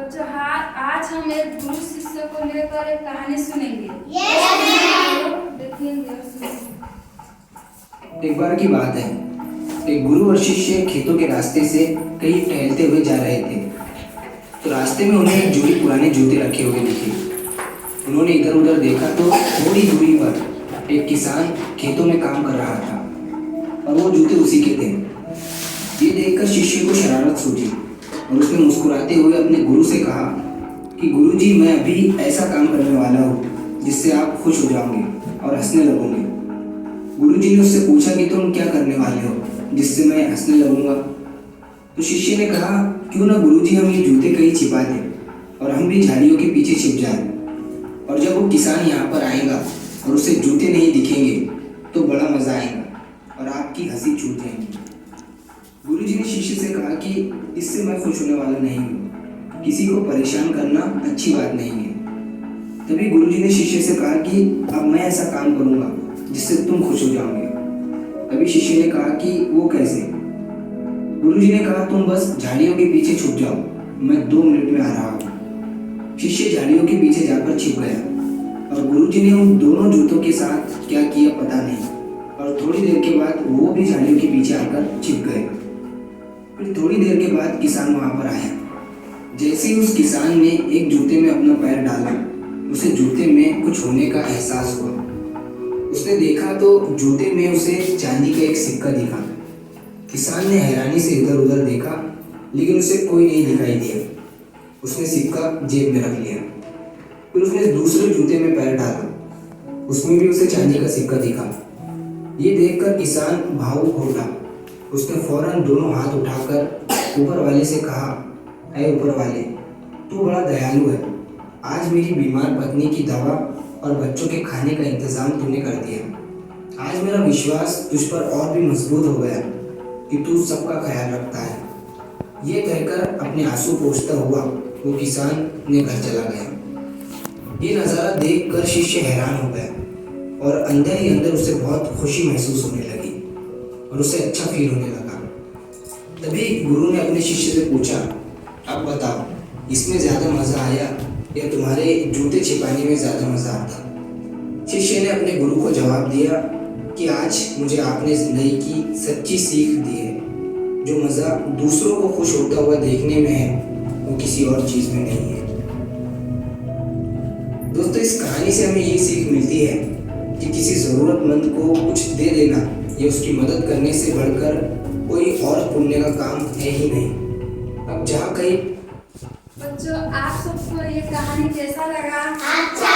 बच्चों हाँ, आज हम एक गुरु शिष्य को लेकर एक कहानी सुनेंगे। देखेंगे और सुनेंगे। एक बार की बात है, एक गुरु और शिष्य खेतों के रास्ते से कहीं टहलते हुए जा रहे थे। तो रास्ते में उन्हें एक जोड़ी पुराने जूते रखे हुए दिखे। उन्होंने इधर उधर देखा तो थोड़ी दूरी पर एक किसान खेतों में काम कर रहा था और वो जूते उसी के थे। ये देखकर शिष्य को शरारत सूझी और उसने मुस्कुराते हुए अपने गुरु से कहा कि गुरुजी, मैं अभी ऐसा काम करने वाला हूँ जिससे आप खुश हो जाओगे और हंसने लगोगे। गुरुजी ने उससे पूछा कि तुम क्या करने वाले हो जिससे मैं हंसने लगूंगा। तो शिष्य ने कहा, क्यों ना गुरुजी हम ये जूते कहीं छिपा दें और हम भी झाड़ियों के पीछे छिप जाएं, और जब वो किसान यहाँ पर आएगा और उसे जूते नहीं दिखेंगे तो बड़ा मजा आएगा और आपकी हंसी छूट जाएगी। गुरुजी ने शिष्य से कहा कि इससे मैं खुश होने वाला नहीं हूँ, किसी को परेशान करना अच्छी बात नहीं है। तभी गुरुजी ने शिष्य से कहा कि अब मैं ऐसा काम करूँगा जिससे तुम खुश हो जाओगे। तभी शिष्य ने कहा कि वो कैसे? गुरुजी ने कहा, तुम बस झाड़ियों के पीछे छुप जाओ, मैं 2 मिनट में आ रहा हूँ। शिष्य झाड़ियों के पीछे जाकर छिप गया और गुरुजी ने उन दोनों जूतों के साथ क्या किया पता नहीं, और थोड़ी देर के बाद वो भी झाड़ियों के पीछे आकर छिप गए। फिर थोड़ी देर के बाद किसान वहां पर आया। जैसे ही उस किसान ने एक जूते में अपना पैर डाला, उसे जूते में कुछ होने का एहसास हुआ। उसने देखा तो जूते में उसे चांदी का एक सिक्का दिखा। किसान ने हैरानी से इधर उधर देखा, लेकिन उसे कोई नहीं दिखाई दिया। उसने सिक्का जेब में रख लिया। फिर उसने दूसरे जूते में पैर डाला, उसमें भी उसे चांदी का सिक्का दिखा। ये देखकर किसान भावुक हो उठा। उसने फौरन दोनों हाथ उठाकर ऊपर वाले से कहा, ऐ ऊपर वाले, तू बड़ा दयालु है। आज मेरी बीमार पत्नी की दवा और बच्चों के खाने का इंतजाम तूने कर दिया। आज मेरा विश्वास तुझ पर और भी मजबूत हो गया कि तू सबका ख्याल रखता है। ये कहकर अपने आंसू पोंछता हुआ वो किसान ने घर चला गया। ये नज़ारा देखकर शिष्य हैरान हो गया और अंदर ही अंदर उसे बहुत खुशी महसूस होने लगी और उसे अच्छा फील होने लगा। तभी गुरु ने अपने शिष्य से पूछा, अब बताओ, इसमें ज़्यादा मज़ा आया या तुम्हारे जूते छिपाने में ज़्यादा मज़ा आता? शिष्य ने अपने गुरु को जवाब दिया कि आज मुझे आपने ज़िंदगी की सच्ची सीख दी है। जो मज़ा दूसरों को खुश होता हुआ देखने में है, वो किसी और चीज़ में नहीं है। दोस्तों, इस कहानी से हमें ये सीख मिलती है कि किसी ज़रूरतमंद को कुछ दे देना या उसकी मदद करने से बढ़कर कोई और पुण्य का काम है ही नहीं। अब जहाँ कहीं बच्चों, आप सबको ये कहानी कैसा लगा? अच्छा